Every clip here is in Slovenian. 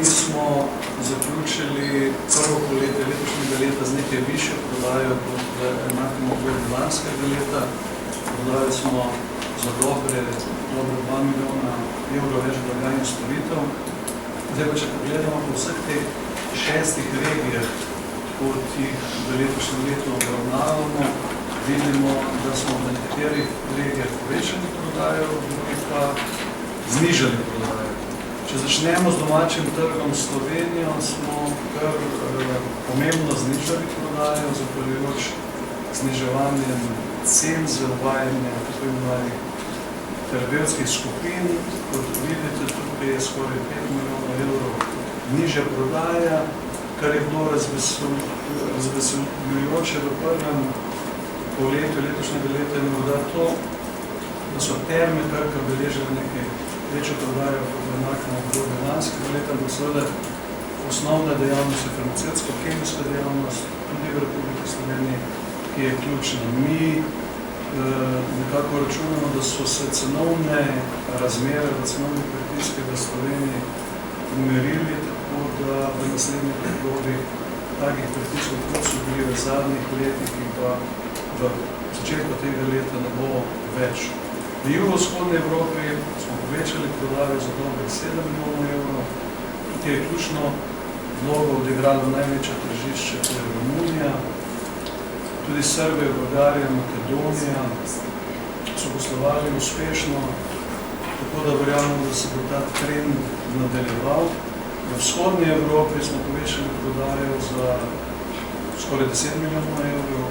Mi smo zaključili prvo poletje letošnjega leta z nekaj višjo prodajo kot v enakem obdobju lanskega leta. Prodali smo za dobre 2 milijona evrov več blaga in storitev. Zdaj pa, če pogledamo po vseh teh 6 regijah, kot jih v letošnjem letu obravnavamo, vidimo, da smo v nekaterih regijah povečali prodajo, v drugih pa znižali prodajo. Če začnemo z domačim trgom Slovenijo, smo kar pomembno znižali prodajo, zahvaljujoč zniževanjem cen za uvajanje tako imenovanih terapevtskih skupin. Kot vidite, tukaj je skoraj 5 milijonov evrov nižja prodaja, kar je bilo razveseljujoče v prvem polletju letošnjega leta in morda to, da so Terme Krka beležile nekaj večjo prodajo v enakem obdobju lanskega leta, ampak seveda osnovna dejavnost je farmacevtsko-kemijska dejavnost, tudi v Republiki Sloveniji, ki je ključna. Mi nekako računamo, da so se cenovne razmere, cenovne pritiske v Sloveniji umirili, tako da v naslednjih obdobjih takih pritiskov, kot so bili v zadnjih letih in pa v začetku tega leta ne bo več. V jugovzhodni Evropi smo povečali prodajo za dobrih 7 milijonov evrov. Tukaj je ključno vlogo odigralo največje tržišče, to je Romunija. Tudi Srbija, Bolgarija, Makedonija so poslovali uspešno, tako da verjamemo, da se bo ta trend nadaljeval. V vzhodni Evropi smo povečali prodajo za skoraj 10 milijonov evrov.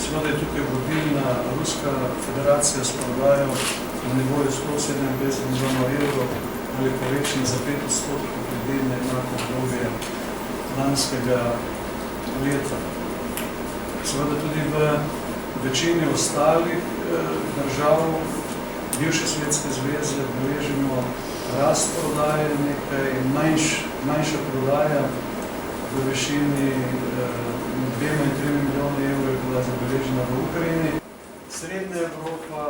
Seveda je tukaj vodilna Ruska federacija s prodajo na nivoju 127 milijonov evrov ali povečanje za 5% glede na enako obdobje lanskega leta. Seveda tudi v večini ostalih držav bivše Sovjetske zveze beležimo rast prodaje, nekaj manjša prodaja v višini 2 in 3 milijoni evrov je bila zabeležena v Ukrajini. Srednja Evropa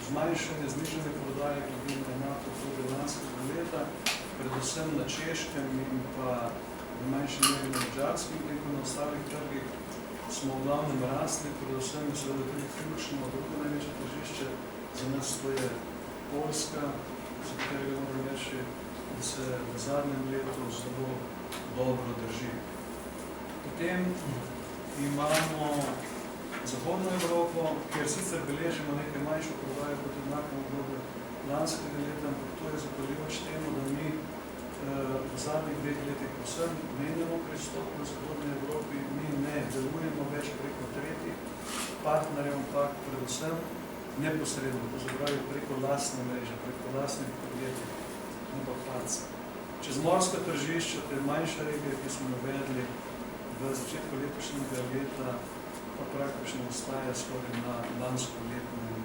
zmanjšanje, znižanje prodaje glede na enako obdobje lanskega leta, predvsem na Češkem in pa v manjši meri na Madžarskem, in na ostalih trgih smo v glavnem rastli, predvsem je seveda tudi ključno, drugo največje tržišče za nas to je Poljska, za katerega moram reči, da se v zadnjem letu zelo dobro drži. Potem imamo Zahodno Evropo, kjer sicer beležimo nekaj manjšo prodajo kot v enakem obdobju lanskega leta, ampak to je zahvaljujoč temu, da mi v zadnjih 2 letih povsem menjamo pristop v Zahodni Evropi, mi ne delujemo več preko tretjih partnerjev, ampak predvsem neposredno, to se pravi preko lastne mreže, preko lastnih podjetij, ne pa faca. Čezmorska tržišča, to je manjša regija, ki smo uvedli v začetku letošnjega leta, pa praktično ostaja skoraj na lanskoletnem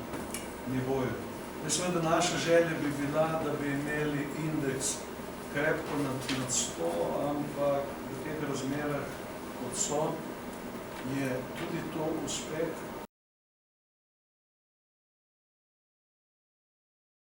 nivoju. Seveda naša želja bi bila, da bi imeli indeks krepko nad 100, ampak v teh razmerah, kot so, je tudi to uspeh,